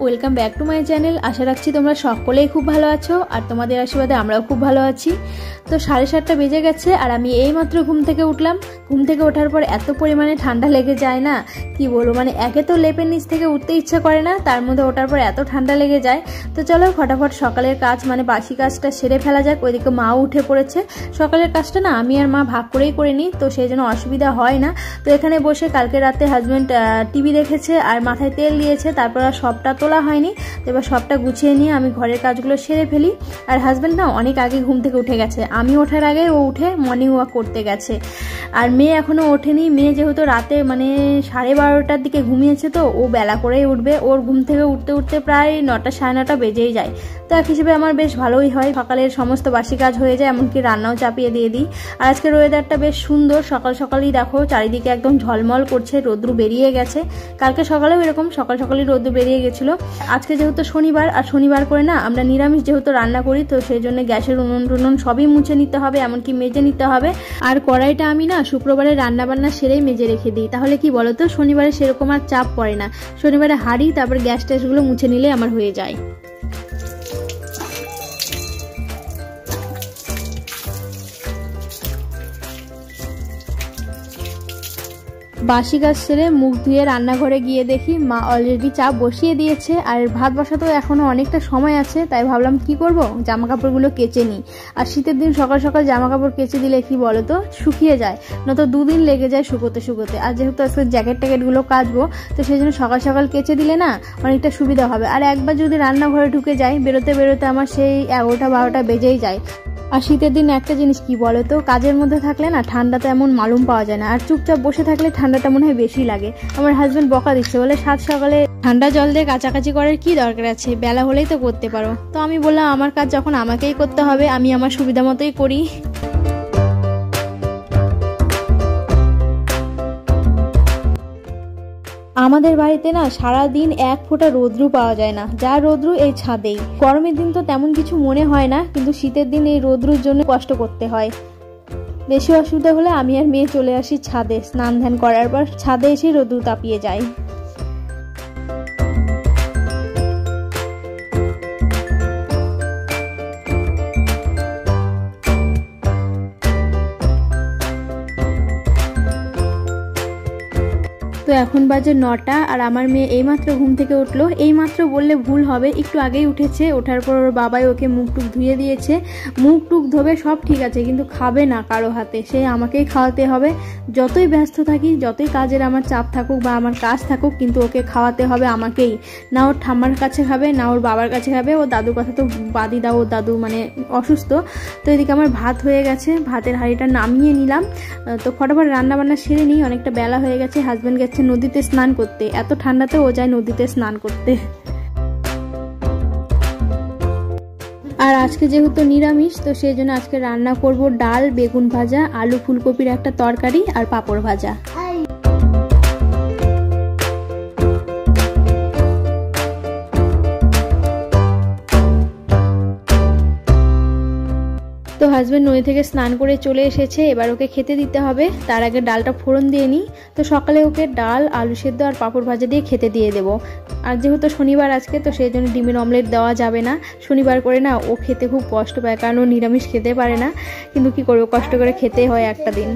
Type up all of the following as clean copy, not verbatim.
Welcome back to my channel. আশা রাখছি তোমরা সকলেই খুব ভালো আছো আর তোমাদের আশীর্বাদে আমরাও খুব ভালো আছি। তো 7:30 বেজে গেছে আর আমি এইমাত্র ঘুম থেকে উঠলাম। ঘুম থেকে ওঠার পর এত পরিমাণে ঠান্ডা লেগে যায় না, কি বলবো, মানে একে তো লেপের নিচ থেকে উঠতে ইচ্ছা করে না, তার মধ্যে ওঠার পর এত ঠান্ডা লেগে যায়। তো চলো ফটাফট সকালের কাজ মানে বাসি কাজটা সেরে ফেলা যাক। ওইদিকে মাও উঠে পড়েছে। সকালের কাজটা না আমি আর মা ভাগ করেই করে নিই, তো সেই জন্য অসুবিধা হয় না। তো এখানে বসে কালকে রাতে হাজব্যান্ড টিভি দেখেছে আর মাথায় তেল দিয়েছে, তারপর আর সবটা তোলা হয়নি। তো এবার সবটা গুছিয়ে নিয়ে আমি ঘরের কাজগুলো সেরে ফেলি। আর হাজব্যান্ড না অনেক আগে ঘুম থেকে উঠে গেছে, আমি ওঠার আগে ও উঠে মর্নিং ওয়াক করতে গেছে। আর মেয়ে এখনও ওঠেনি। মেয়ে যেহেতু রাতে মানে 12:30টার দিকে ঘুমিয়েছে, তো ও বেলা করেই উঠবে। ওর ঘুম থেকে উঠতে উঠতে প্রায় 9টা 9:30 বেজেই যায়। তো এক হিসেবে আমার বেশ ভালোই হয়, সকালের সমস্ত বাসি কাজ হয়ে যায়, এমনকি রান্নাও চাপিয়ে দিয়ে দিই। আর আজকের ওয়েদারটা বেশ সুন্দর, সকাল সকালই দেখো চারিদিকে একদম ঝলমল করছে, রোদ্রু বেরিয়ে গেছে। কালকে সকালেও এরকম সকাল সকালই রোদ্রু বেরিয়ে গেছিলো। আজকে যেহেতু শনিবার, আর শনিবার করে না আমরা নিরামিষ যেহেতু রান্না করি, তো সেই জন্য গ্যাসের উনুন টুনুন সবই মুছে নিতে হবে, এমনকি মেজে নিতে হবে। আর কড়াইটা আমি না শুক্রবারে রান্না বান্না সেরেই মেজে রেখে দিই, তাহলে কি বলতো শনিবারে সেরকম আর চাপ পড়ে না। শনিবারে হাঁড়ি তারপর গ্যাস ট্যাসগুলো মুছে নিলে আমার হয়ে যায়। বাসি কাজ সেরে মুখ ধুয়ে রান্নাঘরে গিয়ে দেখি মা অলরেডি চা বসিয়ে দিয়েছে। আর ভাত বসাতেও এখনো অনেকটা সময় আছে, তাই ভাবলাম কি করব, জামা কাপড়গুলো কেচে নিই। আর শীতের দিন সকাল সকাল জামা কাপড় কেচে দিলে কি বলতো শুকিয়ে যায়, নয়তো 2 দিন লেগে যায় শুকোতে শুকোতে। আর যেহেতু আজকে জ্যাকেট ট্যাকেটগুলো কাচবো, তো সেই জন্য সকাল সকাল কেচে দিলে না অনেকটা সুবিধা হবে। আর একবার যদি রান্নাঘরে ঢুকে যাই, বেরোতে বেরোতে আমার সেই 11টা 12টা বেজেই যায়। আর শীতের দিন একটা জিনিস কি বলতো, কাজের মধ্যে থাকলে না ঠান্ডাতে এমন মালুম পাওয়া যায় না, আর চুপচাপ বসে থাকলে ঠান্ডাটা মনে হয় বেশি লাগে। আমার হাজব্যান্ড বকা দিচ্ছে, বলে 7 সকালে ঠান্ডা জল দিয়ে কাচাকাচি করার কি দরকার আছে, বেলা হলেই তো করতে পারো। তো আমি বললাম আমার কাজ যখন আমাকেই করতে হবে, আমি আমার সুবিধা মতোই করি। আমাদের বাড়িতে না সারাদিন 1 ফোঁটা রোদ্রু পাওয়া যায় না, যা রোদ্রু এই ছাদেই। গরমের দিন তো তেমন কিছু মনে হয় না, কিন্তু শীতের দিন এই রোদ্রুর জন্য কষ্ট করতে হয়। বেশি অসুবিধা হলে আমি আর মেয়ে চলে আসি ছাদে, স্নান ধ্যান করার পর ছাদে এসে রোদ্রু তাপিয়ে যায়। তো এখন বাজে 9টা আর আমার মেয়ে এইমাত্র ঘুম থেকে উঠলো। এইমাত্র বললে ভুল হবে, একটু আগেই উঠেছে। ওঠার পর ওর বাবাই ওকে মুখ টুক ধুয়ে দিয়েছে। মুখ টুক ধোবে সব ঠিক আছে, কিন্তু খাবে না কারো হাতে, সে আমাকেই খাওয়াতে হবে। যতই ব্যস্ত থাকি, যতই কাজের আমার চাপ থাকুক বা আমার কাজ থাকুক, কিন্তু ওকে খাওয়াতে হবে আমাকেই। না ওর ঠাম্মার কাছে খাবে, না ওর বাবার কাছে খাবে। ও দাদুর কথা তো বাদই দাও, ওর দাদু মানে অসুস্থ। তো এদিকে আমার ভাত হয়ে গেছে, ভাতের হাঁড়িটা নামিয়ে নিলাম। তো ফটাফট রান্না বান্না সেরে নিই, অনেকটা বেলা হয়ে গেছে। হাজব্যান্ড গেছে নদীতে স্নান করতে, এত ঠান্ডাতে ও যায় নদীতে স্নান করতে। আর আজকে যেহেতু নিরামিষ, তো সেই জন্য আজকে রান্না করব ডাল, বেগুন ভাজা, আলু ফুলকপির একটা তরকারি আর পাঁপড় ভাজা। তো হাজব্যান্ড নদী থেকে স্নান করে চলে এসেছে, এবার ওকে খেতে দিতে হবে। তার আগে ডালটা ফোড়ন দিয়ে নিই। তো সকালে ওকে ডাল, আলু সেদ্ধ আর পাঁপড় ভাজা দিয়ে খেতে দিয়ে দেবো। আর যেহেতু শনিবার আজকে, তো সেই জন্য ডিমের অমলেট দেওয়া যাবে না। শনিবার করে না ও খেতে খুব কষ্ট পায়, কারণ ও নিরামিষ খেতে পারে না, কিন্তু কি করবো, কষ্ট করে খেতে হয় একটা দিন।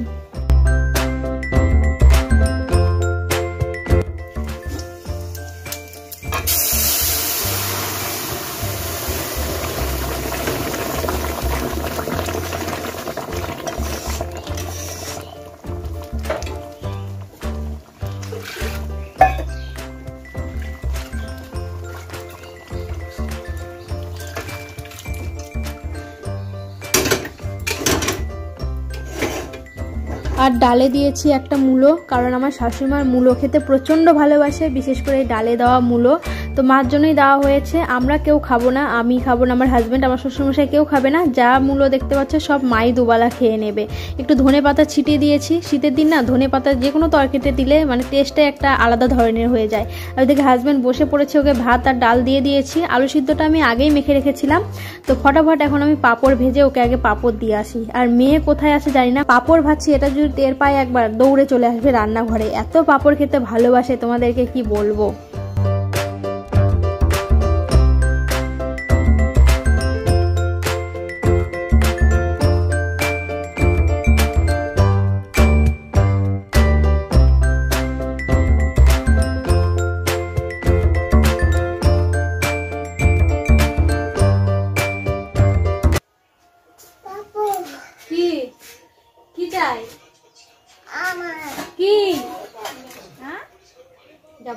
আর ডালে দিয়েছি একটা মূলো, কারণ আমার শাশুড়িমার মূলো খেতে প্রচণ্ড ভালোবাসে, বিশেষ করে ডালে দেওয়া মূলো। তো মার জন্যই দেওয়া হয়েছে। আমরা কেউ খাবো না, আমি খাবো না, আমার হাজব্যান্ড, আমার শ্বশুরমশাই কেউ খাবে না। যা মূলো দেখতে পাচ্ছে সব মাই দুবেলা খেয়ে নেবে। একটু ধনে পাতা ছিটিয়ে দিয়েছি, শীতের দিন না ধনে পাতা যে কোনো তরকারিতে দিলে মানে টেস্টটা একটা আলাদা ধরনের হয়ে যায়। আর ওইদিকে হাজব্যান্ড বসে পড়েছে, ওকে ভাত আর ডাল দিয়ে দিয়েছি। আলু সিদ্ধটা আমি আগেই মেখে রেখেছিলাম। তো ফটাফট এখন আমি পাঁপড় ভেজে ওকে আগে পাঁপড় দিয়ে আসি। আর মেয়ে কোথায় আছে জানি না, পাঁপড় ভাজছি এটা যদি টের পায় একবার দৌড়ে চলে আসবে রান্নাঘরে। এত পাঁপড় খেতে ভালোবাসে, তোমাদেরকে কি বলবো।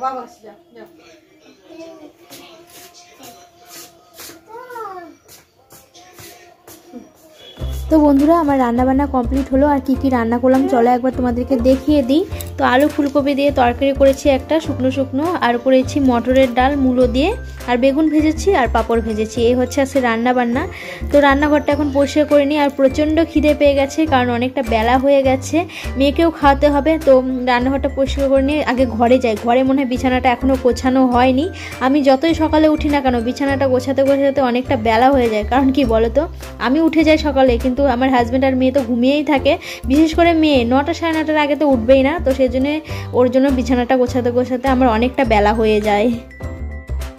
বাবা যা যা। তো বন্ধুরা আমার রান্নাবান্না কমপ্লিট হলো। আর কি কি রান্না করলাম চলো একবার তোমাদেরকে দেখিয়ে দিই। তো আলু ফুলকপি দিয়ে তরকারি করেছি একটা শুকনো শুকনো, আর করেছি মটরের ডাল মূলো দিয়ে, আর বেগুন ভেজেছি আর পাঁপড় ভেজেছি। এই হচ্ছে আজকে রান্নাবান্না। তো রান্নাঘরটা এখন পরিষ্কার করে নিই। আর প্রচণ্ড খিদে পেয়ে গেছে, কারণ অনেকটা বেলা হয়ে গেছে, মেয়েকেও খাওয়াতে হবে। তো রান্নাঘরটা পরিষ্কার করে নিয়ে আগে ঘরে যাই। ঘরে মনে হয় বিছানাটা এখনও গোছানো হয়নি। আমি যতই সকালে উঠি না কেন বিছানাটা গোছাতে গোছাতে অনেকটা বেলা হয়ে যায়। কারণ কি বলো তো, আমি উঠে যাই সকালে, কিন্তু আমার হাজব্যান্ড আর মেয়ে তো ঘুমিয়েই থাকে। বিশেষ করে মেয়ে 9টা সাড়ে 9টার আগে তো উঠবেই না। তো সেই জন্য ওর জন্য বিছানাটা গোছাতে গোছাতে আমার অনেকটা বেলা হয়ে যায়।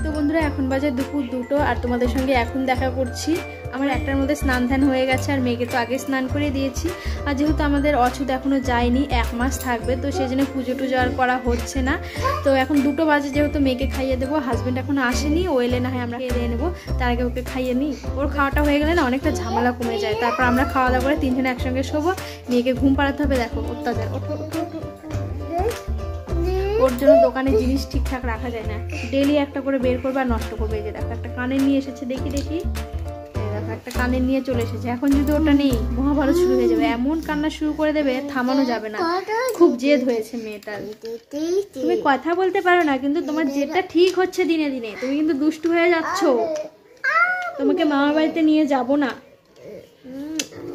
তো বন্ধুরা এখন বাজে দুপুর 2টো, আর তোমাদের সঙ্গে এখন দেখা করছি। আমার একটার মধ্যে স্নান ধ্যান হয়ে গেছে, আর মেয়েকে তো আগে স্নান করে দিয়েছি। আর যেহেতু আমাদের অছুত এখনও যায়নি, 1 মাস থাকবে, তো সেই জন্য পুজো টুজো আর করা হচ্ছে না। তো এখন 2টো বাজে, যেহেতু মেয়েকে খাইয়ে দেবো। হাজব্যান্ড এখন আসেনি, ও এলে না হয় আমরা খেয়ে নেবো, তার আগে ওকে খাইয়ে নিই। ওর খাওয়াটা হয়ে গেলে না অনেকটা ঝামেলা কমে যায়। তারপর আমরা খাওয়া দাওয়া করে 3 জনে একসঙ্গে শোবো। মেয়েকে ঘুম পাড়াতে হবে। দেখো অত্যাচার, ওঠো ওঠো ওঠো। ওর জন্য দোকানে জিনিস ঠিকঠাক রাখা যায় না, ডেলি একটা করে বের করবে আর নষ্ট করবে। এই যে দেখো একটা কানের নিয়ে এসেছে, দেখি দেখি, দেখো একটা কানের নিয়ে চলে এসেছে। এখন যদি ওটা নেই মহাভারত শুরু হয়ে যাবে, এমন কান্না শুরু করে দেবে থামানো যাবে না। খুব জেদ হয়েছে মেয়েটার। তুমি কথা বলতে পারো না, কিন্তু তোমার যেটা ঠিক হচ্ছে দিনে দিনে তুমি কিন্তু দুষ্টু হয়ে যাচ্ছ। তোমাকে মামার বাড়িতে নিয়ে যাব না।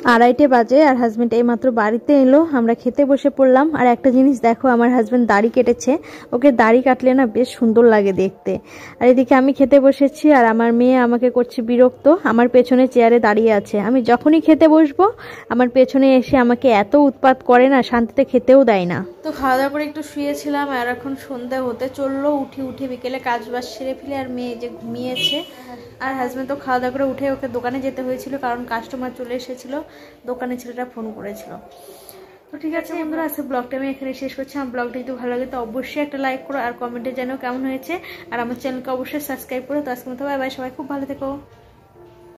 2:30 বাজে, আর হাজব্যান্ড এই মাত্র বাড়িতে এলো। আমরা খেতে বসে পড়লাম। আর একটা জিনিস দেখো, আমার হাজব্যান্ড দাড়ি কেটেছে। ওকে দাড়ি কাটলে না বেশ সুন্দর লাগে দেখতে। আর এদিকে আমি খেতে বসেছি, আর আমার মেয়ে আমাকে করছে বিরক্ত। আমার পেছনে চেয়ারে দাঁড়িয়ে আছে। আমি যখনই খেতে বসবো আমার পেছনে এসে আমাকে এত উৎপাত করে না, শান্তিতে খেতেও দেয় না। তো খাওয়া দাওয়া করে একটু শুয়েছিলাম, আর এখন সন্ধ্যা হতে চললো। উঠে বিকেলে কাজ বাজ সেরে ফেলে, আর মেয়ে যে ঘুমিয়েছে। আর হাজব্যান্ড তো খাওয়া দাওয়া করে উঠে ওকে দোকানে যেতে হয়েছিল, কারণ কাস্টমার চলে এসেছিলো। দোকানে ছেলেটা ফোন করেছিল। তো ঠিক আছে বন্ধুরা, আজকে ব্লগটা আমি এখানে শেষ করছি। আমার ব্লগটা যদি ভালো লাগে তো অবশ্যই একটা লাইক করো, আর কমেন্টে জানাও কেমন হয়েছে। আর আমার চ্যানেলকে অবশ্যই সাবস্ক্রাইব করো। তো আজকে মতো বাই বাই, সবাই খুব ভালো থেকো।